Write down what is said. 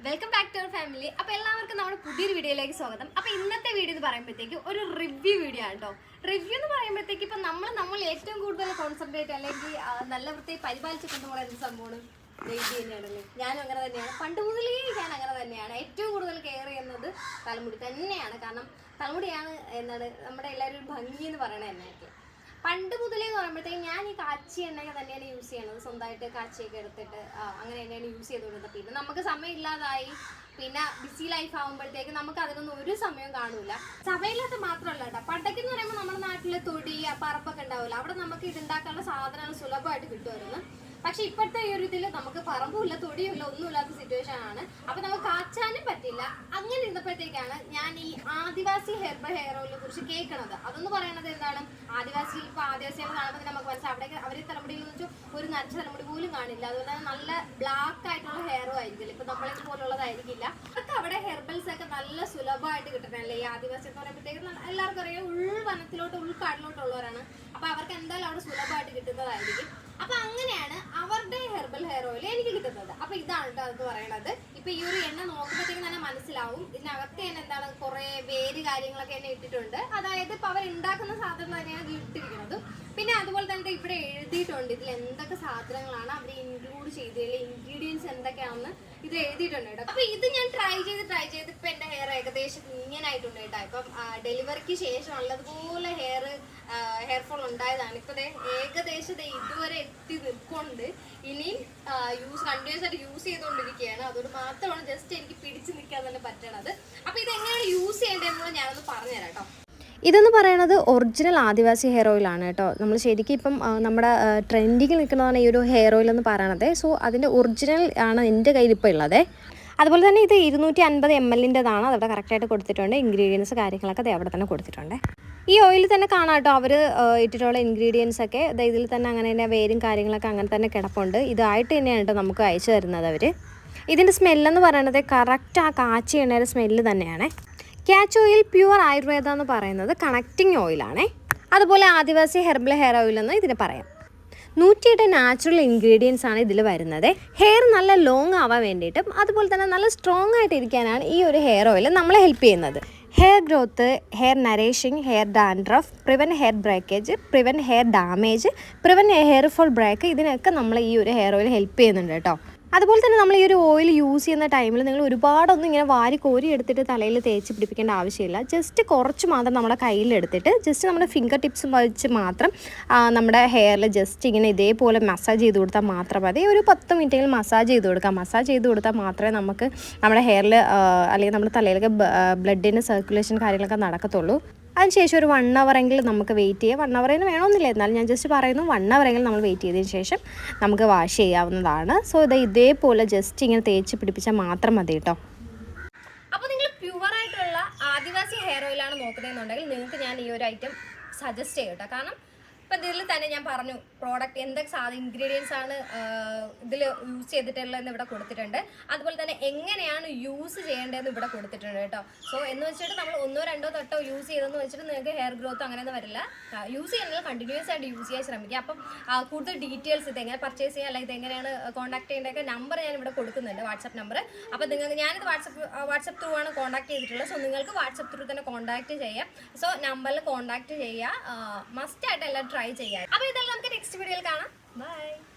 Welcome back to our family. അപ്പോൾ എല്ലാവർക്കും നമ്മുടെ പുതിയൊരു വീഡിയോയിലേക്ക് സ്വാഗതം. അപ്പോൾ ഇന്നത്തെ വീഡിയോ എന്ന് പറയുമ്പോഴത്തേക്ക് ഒരു റിവ്യൂ വീഡിയോ ആണ് കേട്ടോ. റിവ്യൂ എന്ന് പറയുമ്പോഴത്തേക്ക് ഇപ്പം നമ്മൾ ഏറ്റവും കൂടുതൽ കോൺസെൻട്രേറ്റ് അല്ലെങ്കിൽ നല്ല വൃത്തിയായി പരിപാലിച്ച് കൊണ്ടുപോകുന്ന എന്ത് സംഭവമാണ് ഇത് തന്നെയാണല്ലേ. ഞാനും അങ്ങനെ തന്നെയാണ്, പണ്ട് മുതലേ ഞാൻ അങ്ങനെ തന്നെയാണ്. ഏറ്റവും കൂടുതൽ കെയർ ചെയ്യുന്നത് തലമുടി തന്നെയാണ്. കാരണം തലമുടിയാണ് നമ്മുടെ എല്ലാവരും ഭംഗി എന്ന് പറയണത് തന്നെയായിട്ട്. പണ്ട് മുതലേ എന്ന് പറയുമ്പോഴത്തേക്കും ഞാൻ ഈ കാച്ചി എണ്ണയൊക്കെ തന്നെയാണ് യൂസ് ചെയ്യണത്. സ്വന്തമായിട്ട് കാച്ചിയൊക്കെ എടുത്തിട്ട് അങ്ങനെ തന്നെയാണ് യൂസ് ചെയ്തുകൊണ്ടിരുന്നത്. പിന്നെ നമുക്ക് സമയമില്ലാതായി, പിന്നെ ബിസി ലൈഫ് ആകുമ്പോഴത്തേക്ക് നമുക്ക് അതിനൊന്നും ഒരു സമയം കാണൂല. സമയമില്ലാത്ത മാത്രമല്ല കേട്ടോ, പണ്ടൊക്കെ എന്ന് പറയുമ്പോൾ നമ്മുടെ നാട്ടിലെ തൊടി പറപ്പൊക്കെ ഉണ്ടാവില്ല, അവിടെ നമുക്ക് ഇതുണ്ടാക്കാനുള്ള സാധനങ്ങൾ സുലഭമായിട്ട് കിട്ടുമായിരുന്നു. പക്ഷെ ഇപ്പോഴത്തെ ഈ ഒരു ഇതിൽ നമുക്ക് പറമ്പുമില്ല, തൊടിയുമില്ല, ഒന്നുമില്ലാത്ത സിറ്റുവേഷൻ ആണ്. അപ്പൊ നമുക്ക് കാച്ചാനും പറ്റില്ല. അങ്ങനെ ഇരുന്നപ്പോഴത്തേക്കാണ് ഞാൻ ഈ ആദിവാസി ഹെർബൽ ഹെയർ ഓയിലിനെ കുറിച്ച് കേൾക്കണത്. അതെന്ന് പറയുന്നത് എന്താണ്, ആദിവാസികൾ കാണുമ്പോൾ നമുക്ക് മനസ്സിലാവും അവിടെ അവരുടെ തലമുടിയിൽ എന്ന് വെച്ചാൽ ഒരു നരച്ച തലമുടി പോലും കാണില്ല. അതുപോലെ തന്നെ നല്ല ബ്ലാക്ക് ആയിട്ടുള്ള ഹെയറും ആയിരിക്കില്ല, ഇപ്പൊ നമ്മളെ പോലുള്ളതായിരിക്കില്ല. അതൊക്കെ അവിടെ ഹെർബൽസ് ഒക്കെ നല്ല സുലഭമായിട്ട് കിട്ടണല്ലേ. ഈ ആദിവാസി എന്ന് പറയുമ്പോഴത്തേക്ക് എല്ലാവർക്കും അറിയാം ഉൾവനത്തിലോട്ട് ഉൾക്കാടിലോട്ടുള്ളവരാണ്. അപ്പൊ അവർക്ക് എന്തായാലും അവിടെ സുലഭമായിട്ട് കിട്ടുന്നതായിരിക്കും. അപ്പൊ അങ്ങനെയാണ് അവരുടെ ഹെർബൽ ഹെയർ ഓയിൽ എനിക്ക് കിട്ടുന്നത്. അപ്പൊ ഇതാണ് കേട്ടോ അത് പറയണത്. ഇപ്പൊ ഈ ഒരു എണ്ണ നോക്കുമ്പോഴത്തേക്കും തന്നെ മനസ്സിലാവും ഇതിനകത്ത് തന്നെ എന്താണ് കുറെ വേര് കാര്യങ്ങളൊക്കെ എന്നെ ഇട്ടിട്ടുണ്ട്. അതായത് ഇപ്പൊ അവർ ഉണ്ടാക്കുന്ന സാധനം തന്നെയാണ് ഇട്ടിരിക്കുന്നത്. പിന്നെ അതുപോലെ തന്നെ ഇവിടെ എഴുതിയിട്ടുണ്ട് ഇതിൽ എന്തൊക്കെ സാധനങ്ങളാണ് അവർ ഇൻക്ലൂഡ് ചെയ്തതിൽ ഇൻഗ്രീഡിയൻസ് എന്തൊക്കെയാണെന്ന് ഇത് എഴുതിയിട്ടുണ്ട് കേട്ടോ. അപ്പൊ ഇത് ഞാൻ ട്രൈ ചെയ്ത് ഇപ്പൊ എന്റെ ഹെയർ ഏകദേശം ഇങ്ങനെ ആയിട്ടുണ്ട് കേട്ടോ. ഇപ്പം ഡെലിവറിക്ക് ശേഷം ഉള്ളതുപോലെ ഹെയർ ഫോൾ ഉണ്ടായതാണ്. ഇപ്പൊ ഏകദേശം ഇതുവരെ എത്തി നിൽക്കൊണ്ട് ഇനിയും കണ്ടിന്യൂസ് ആയിട്ട് യൂസ് ചെയ്തുകൊണ്ടിരിക്കുകയാണ്. അതുകൊണ്ട് മാത്രമാണ് ജസ്റ്റ് എനിക്ക് പിടിച്ചു നിൽക്കാൻ തന്നെ പറ്റണത്. അപ്പൊ ഇത് എങ്ങനെയാണ് യൂസ് ചെയ്യേണ്ടതെന്ന് ഞാനൊന്ന് പറഞ്ഞുതരാം കേട്ടോ. ഇതെന്ന് പറയുന്നത് ഒറിജിനൽ ആദിവാസി ഹെയർ ഓയിലാണ് കേട്ടോ. നമ്മൾ ശരിക്കും ഇപ്പം നമ്മുടെ ട്രെൻഡിങ്ങിൽ നിൽക്കുന്നതാണ് ഈ ഒരു ഹെയർ ഓയിൽ എന്ന് പറയണത്. സോ അതിൻ്റെ ഒറിജിനൽ ആണ് എൻ്റെ കയ്യിൽ ഇപ്പോൾ ഉള്ളത്. അതുപോലെ തന്നെ ഇത് 250 ml-ൻ്റെതാണ്. അതവിടെ കറക്റ്റായിട്ട് കൊടുത്തിട്ടുണ്ട്. ഇൻഗ്രീഡിയൻസ് കാര്യങ്ങളൊക്കെ അത് അവിടെ തന്നെ കൊടുത്തിട്ടുണ്ട്. ഈ ഓയിൽ തന്നെ കാണാം കേട്ടോ അവർ ഇട്ടിട്ടുള്ള ഇൻഗ്രീഡിയൻസ് ഒക്കെ ഇതിൽ തന്നെ അങ്ങനെ തന്നെ വേരും കാര്യങ്ങളൊക്കെ അങ്ങനെ തന്നെ കിടപ്പുണ്ട്. ഇതായിട്ട് തന്നെയാണ് കേട്ടോ നമുക്ക് അയച്ചു തരുന്നത് അവർ. ഇതിൻ്റെ സ്മെല്ലെന്ന് പറയുന്നത് കറക്റ്റ് ആ കാച്ചി എണ്ണയുടെ സ്മെല്ല് തന്നെയാണ്. ക്യാച്ച് ഓയിൽ പ്യുവർ ആയുർവേദ എന്ന് പറയുന്നത് കണക്റ്റിംഗ് ഓയിലാണേ. അതുപോലെ ആദിവാസി ഹെർബൽ ഹെയർ ഓയിൽ എന്ന് ഇതിന് പറയാം. 108 നാച്ചുറൽ ഇൻഗ്രീഡിയൻസ് ആണ് ഇതിൽ വരുന്നത്. ഹെയർ നല്ല ലോങ് ആവാൻ വേണ്ടിയിട്ടും അതുപോലെ തന്നെ നല്ല സ്ട്രോങ് ആയിട്ട് ഇരിക്കാനാണ് ഈ ഒരു ഹെയർ ഓയിൽ നമ്മളെ ഹെൽപ്പ് ചെയ്യുന്നത്. Hair growth, hair nourishing, hair dandruff, prevent hair breakage, prevent hair damage, prevent hair fall break, ഇതിനൊക്കെ നമ്മൾ ഈ ഒരു ഹെയർ ഓയിൽ ഹെൽപ്പ് ചെയ്യുന്നുണ്ട് കേട്ടോ. അതുപോലെ തന്നെ നമ്മൾ ഈ ഒരു ഓയിൽ യൂസ് ചെയ്യുന്ന ടൈമിൽ നിങ്ങൾ ഒരുപാടൊന്നും ഇങ്ങനെ വാരി കോരി എടുത്തിട്ട് തലയിൽ തേച്ച് പിടിപ്പിക്കേണ്ട ആവശ്യമില്ല. ജസ്റ്റ് കുറച്ച് മാത്രം നമ്മുടെ കയ്യിലെടുത്തിട്ട് ജസ്റ്റ് നമ്മുടെ ഫിംഗർ ടിപ്സ് വെച്ച് മാത്രം നമ്മുടെ ഹെയറിൽ ജസ്റ്റ് ഇങ്ങനെ ഇതേപോലെ മസാജ് ചെയ്ത് കൊടുത്താൽ മാത്രം മതി. ഒരു 10 മിനിറ്റെങ്കിലും മസാജ് ചെയ്ത് കൊടുക്കാം. മസാജ് ചെയ്ത് കൊടുത്താൽ മാത്രമേ നമുക്ക് നമ്മുടെ ഹെയറിൽ അല്ലെങ്കിൽ നമ്മുടെ തലയിലൊക്കെ ബ്ലഡിൻ്റെ സർക്കുലേഷൻ കാര്യങ്ങളൊക്കെ നടക്കത്തുള്ളൂ. അതിനുശേഷം ഒരു 1 ഹവറെങ്കിലും നമുക്ക് വെയിറ്റ് ചെയ്യാം. 1 ഹവറേന് വേണമെന്നില്ല, എന്നാലും ഞാൻ ജസ്റ്റ് പറയുന്നു 1 ഹവറെങ്കിലും നമ്മൾ വെയിറ്റ് ചെയ്തതിന് ശേഷം നമുക്ക് വാഷ് ചെയ്യാവുന്നതാണ്. സോ ഇതേപോലെ ജസ്റ്റ് ഇങ്ങനെ തേച്ച് പിടിപ്പിച്ചാൽ മാത്രം മതി കേട്ടോ. അപ്പോൾ നിങ്ങൾ പ്യുവറായിട്ടുള്ള ആദിവാസി ഹെയർ ഓയിലാണ് നോക്കുന്നതെന്നുണ്ടെങ്കിൽ നിങ്ങൾക്ക് ഞാൻ ഈ ഒരു ഐറ്റം സജസ്റ്റ് ചെയ്യും കേട്ടോ. കാരണം ഇപ്പം ഇതിൽ തന്നെ ഞാൻ പറഞ്ഞു പ്രോഡക്റ്റ് എന്തൊക്കെ ഇൻഗ്രീഡിയൻസ് ആണ് ഇതിൽ യൂസ് ചെയ്തിട്ടുള്ളതെന്ന് ഇവിടെ കൊടുത്തിട്ടുണ്ട്. അതുപോലെ തന്നെ എങ്ങനെയാണ് യൂസ് ചെയ്യേണ്ടതെന്ന് ഇവിടെ കൊടുത്തിട്ടുണ്ട് കേട്ടോ. സോ എന്ന് വെച്ചിട്ട് നമ്മൾ 1 2 തൊട്ടോ യൂസ് ചെയ്തെന്ന് വെച്ചിട്ട് നിങ്ങൾക്ക് ഹെയർ ഗ്രോത്ത് അങ്ങനെയൊന്നും വരില്ല. യൂസ് ചെയ്യുന്നത് കണ്ടിന്യൂസ് ആയിട്ട് യൂസ് ചെയ്യാൻ ശ്രമിക്കുക. അപ്പം കൂടുതൽ ഡീറ്റെയിൽസ് ഇതെങ്ങനെ പർച്ചേസ് ചെയ്യുക അല്ലെങ്കിൽ ഇതെങ്ങനെയാണ് കോൺടാക്ട് ചെയ്യേണ്ടതൊക്കെ നമ്പർ ഞാൻ ഇവിടെ കൊടുക്കുന്നുണ്ട്, വാട്സപ്പ് നമ്പർ. അപ്പോൾ നിങ്ങൾക്ക് ഞാനിത് വാട്സപ്പ് ത്രൂ ആണ് കോൺടാക്ട് ചെയ്തിട്ടുള്ളത്. സോ നിങ്ങൾക്ക് വാട്സപ്പ് ത്രൂ തന്നെ കോൺടാക്ട് ചെയ്യാം. സോ നമ്പറിൽ കോൺടാക്ട് ചെയ്യുക. മസ്റ്റ് ആയിട്ട് എല്ലാം ട്രൈ ചെയ്യാം. അപ്പോൾ ഇതെല്ലാം നമുക്ക് നെക്സ്റ്റ് വീഡിയോയിൽ കാണാം. ബൈ.